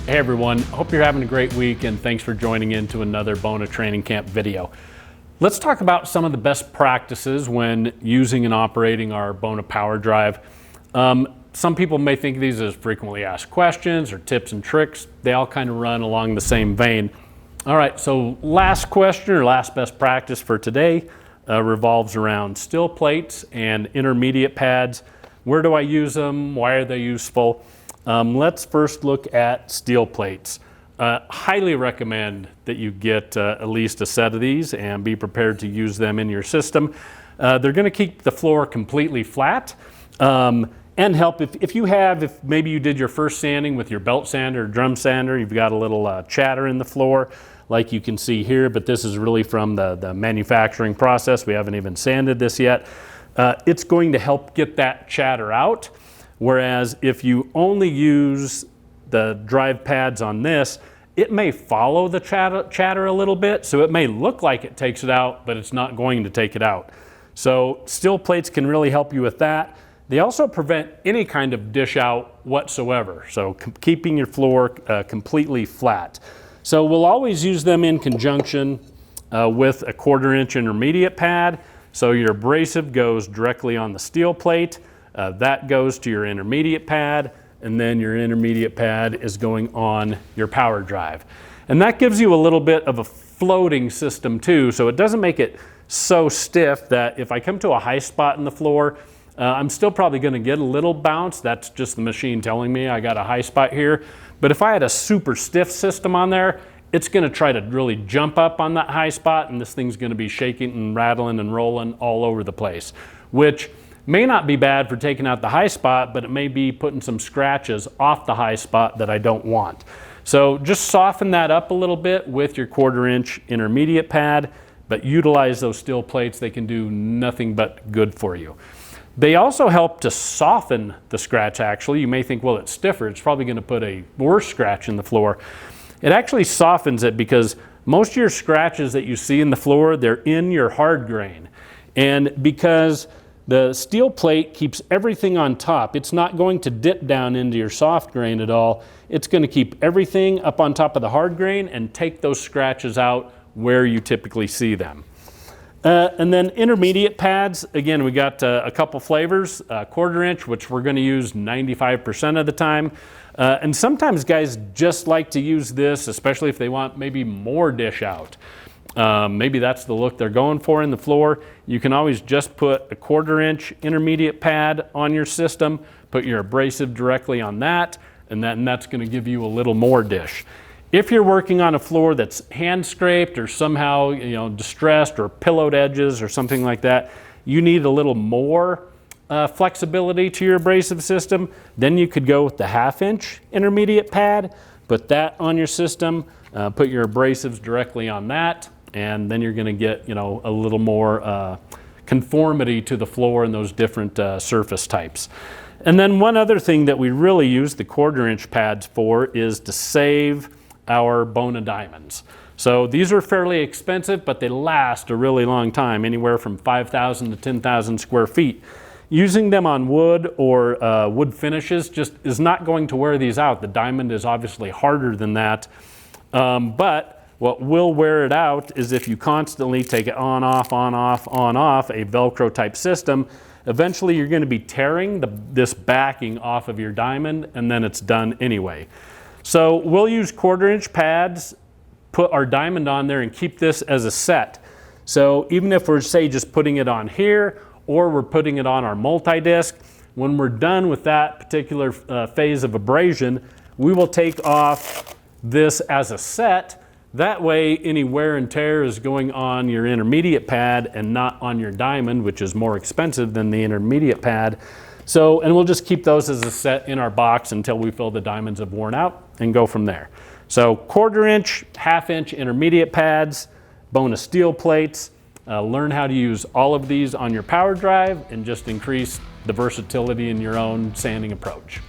Hey everyone, hope you're having a great week and thanks for joining in to another Bona Training Camp video. Let's talk about some of the best practices when using and operating our Bona Power Drive. Some people may think of these as frequently asked questions or tips and tricks. They all kind of run along the same vein. All right, so last question or last best practice for today revolves around steel plates and intermediate pads. Where do I use them? Why are they useful? Let's first look at steel plates. Highly recommend that you get at least a set of these and be prepared to use them in your system. They're going to keep the floor completely flat and help if maybe you did your first sanding with your belt sander or drum sander, you've got a little chatter in the floor like you can see here, but this is really from the manufacturing process. We haven't even sanded this yet. It's going to help get that chatter out. Whereas if you only use the drive pads on this, it may follow the chatter a little bit, so it may look like it takes it out, but it's not going to take it out. So steel plates can really help you with that. They also prevent any kind of dish out whatsoever, so keeping your floor completely flat. So we'll always use them in conjunction with a 1/4 inch intermediate pad. So your abrasive goes directly on the steel plate. That goes to your intermediate pad, and then your intermediate pad is going on your power drive. And that gives you a little bit of a floating system too, so it doesn't make it so stiff that if I come to a high spot in the floor, I'm still probably going to get a little bounce. That's just the machine telling me I got a high spot here. But if I had a super stiff system on there, it's going to try to really jump up on that high spot, and this thing's going to be shaking and rattling and rolling all over the place, which may not be bad for taking out the high spot, but it may be putting some scratches off the high spot that I don't want. So just soften that up a little bit with your 1/4 inch intermediate pad, but utilize those steel plates. They can do nothing but good for you. They also help to soften the scratch actually. You may think, well, it's stiffer. It's probably going to put a worse scratch in the floor. It actually softens it because most of your scratches that you see in the floor, they're in your hard grain. And because the steel plate keeps everything on top, it's not going to dip down into your soft grain at all. It's going to keep everything up on top of the hard grain and take those scratches out where you typically see them. And then intermediate pads, again, we got a couple flavors, 1/4 inch, which we're going to use 95% of the time. And sometimes guys just like to use this, especially if they want maybe more dish out. Maybe that's the look they're going for in the floor. You can always just put a 1/4 inch intermediate pad on your system, put your abrasive directly on that, and that's going to give you a little more dish. If you're working on a floor that's hand scraped or somehow distressed or pillowed edges or something like that, you need a little more flexibility to your abrasive system, then you could go with the 1/2 inch intermediate pad, put that on your system, put your abrasives directly on that, and then you're going to get a little more conformity to the floor and those different surface types. And then one other thing that we really use the 1/4 inch pads for is to save our Bona diamonds. So these are fairly expensive, but they last a really long time, anywhere from 5,000 to 10,000 square feet. Using them on wood or wood finishes just is not going to wear these out. The diamond is obviously harder than that, but what will wear it out is if you constantly take it on, off, on, off, on, off, a Velcro type system. Eventually you're going to be tearing this backing off of your diamond, and then it's done anyway. So we'll use 1/4 inch pads, put our diamond on there, and keep this as a set. So even if we're, say, just putting it on here, or we're putting it on our multi-disc, when we're done with that particular phase of abrasion, we will take off this as a set. That way, any wear and tear is going on your intermediate pad and not on your diamond, which is more expensive than the intermediate pad. So, and we'll just keep those as a set in our box until we feel the diamonds have worn out and go from there. So 1/4 inch, 1/2 inch intermediate pads, Bona steel plates. Learn how to use all of these on your power drive and just increase the versatility in your own sanding approach.